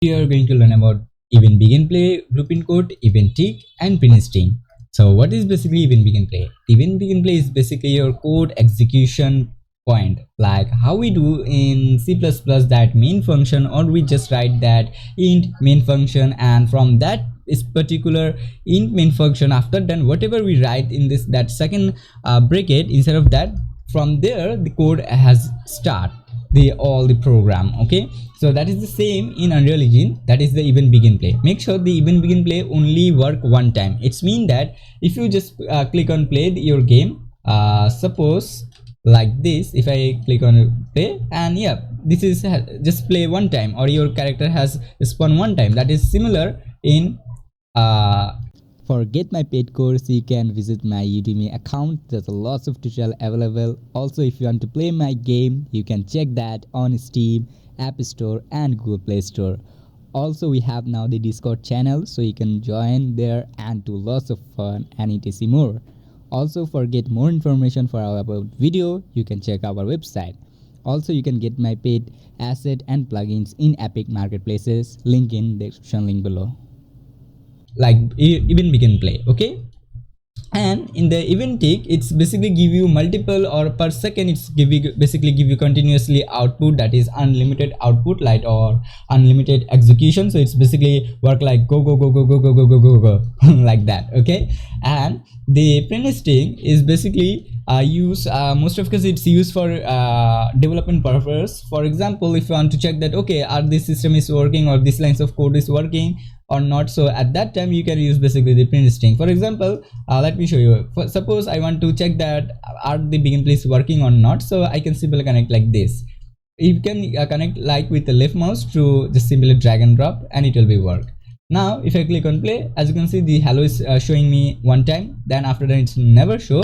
We are going to learn about event BeginePlay, blueprint code, event tick, and print string. So what is basically event BeginePlay? Event BeginePlay is basically your code execution point, like how we do in C++ that main function, or we just write that int main function, and from that is particular int main function, after then whatever we write in this that second bracket, instead of that, from there the code has start all the program. Okay, so that is the same in Unreal Engine. That is the event BeginePlay. Make sure the event BeginePlay only work one time. It's mean that if you just click on play your game, suppose like this, if I click on play, and yeah, this is just play one time, or your character has spawned one time. That is similar in for Get My Paid course, you can visit my Udemy account. There's a lots of tutorial available. Also, if you want to play my game, you can check that on Steam, App Store, and Google Play Store. Also, we have now the Discord channel, so you can join there and do lots of fun and etc more. Also, for get more information for our about video, you can check our website. Also, you can get my paid asset and plugins in Epic marketplaces. Link in the description link below. Like even BeginePlay. Okay, and in the event tick, it's basically give you multiple, or per second it's basically give you continuously output, that is unlimited output, like, or unlimited execution. So it's basically work like go go go go go go go go go go like that. Okay, and the print string is basically use most of case it's used for development purpose. For example, if you want to check that okay, are this system is working, or this lines of code is working or not, so at that time you can use basically the print string. For example, let me show you. Suppose I want to check that are the BeginePlay working or not, so I can simply connect like this. You can connect like with the left mouse to just simply drag and drop, and it will be work. Now if I click on play, as you can see the hello is showing me one time, then after that it's never show.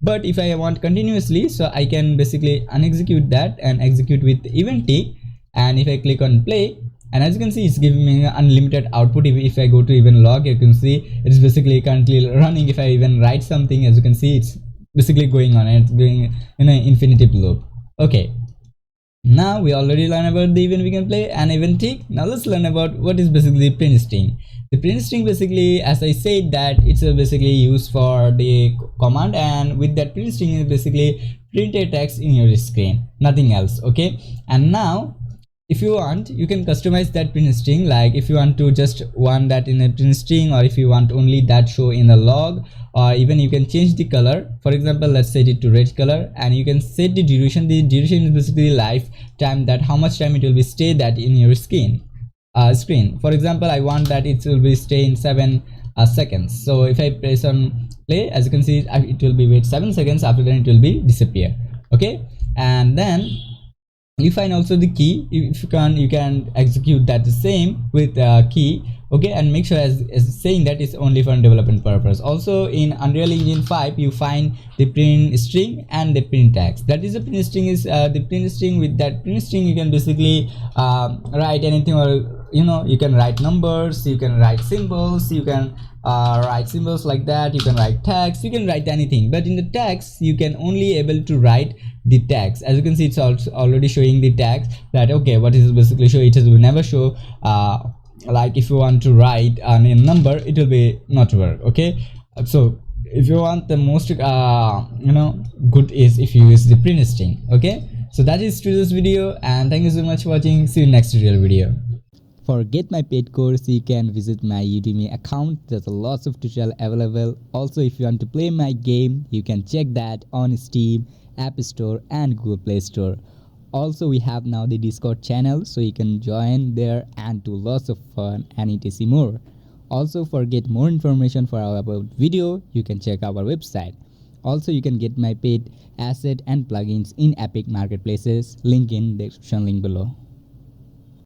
But if I want continuously, so I can basically unexecute that and execute with event tick, and if I click on play, and as you can see it's giving me unlimited output. If I go to even log, you can see it's basically currently running. If I even write something, as you can see it's basically going on, and it's going in an infinity loop. Okay, now we already learned about the event BeginePlay and event tick. Now let's learn about what is basically print string. The print string basically, as I said, that it's basically used for the command, and with that print string is basically print a text in your screen, nothing else. Okay, and now if you want, you can customize that print string, like if you want to just want that in a print string, or if you want only that show in a log, or even you can change the color. For example, let's set it to red color, and you can set the duration. The duration is basically lifetime, that how much time it will be stay that in your screen. For example, I want that it will be stay in 7 seconds. So if I press on play, as you can see it will be wait 7 seconds, after that it will be disappear. Okay, and then you find also the key. If you can execute that the same with key. Okay, and make sure as saying that is only for development purpose. Also in Unreal Engine 5 you find the print string and the print text. That is the print string is the print string. With that print string you can basically write anything, or you can write numbers, you can write symbols, you can write symbols like that, you can write text, you can write anything. But in the text you can only able to write the text. As you can see it's also already showing the text, that okay, what is basically show, it will never show like if you want to write a number, it will be not work. Okay, so if you want the most good is if you use the print string. Okay, so that is today's video, and thank you so much for watching. See you next tutorial video. For Get My Paid course, you can visit my Udemy account. There's a lots of tutorial available. Also, if you want to play my game, you can check that on Steam, App Store, and Google Play Store. Also, we have now the Discord channel, so you can join there and do lots of fun and etc more. Also, for get more information for our about video, you can check our website. Also, you can get my paid asset and plugins in Epic marketplaces. Link in the description link below.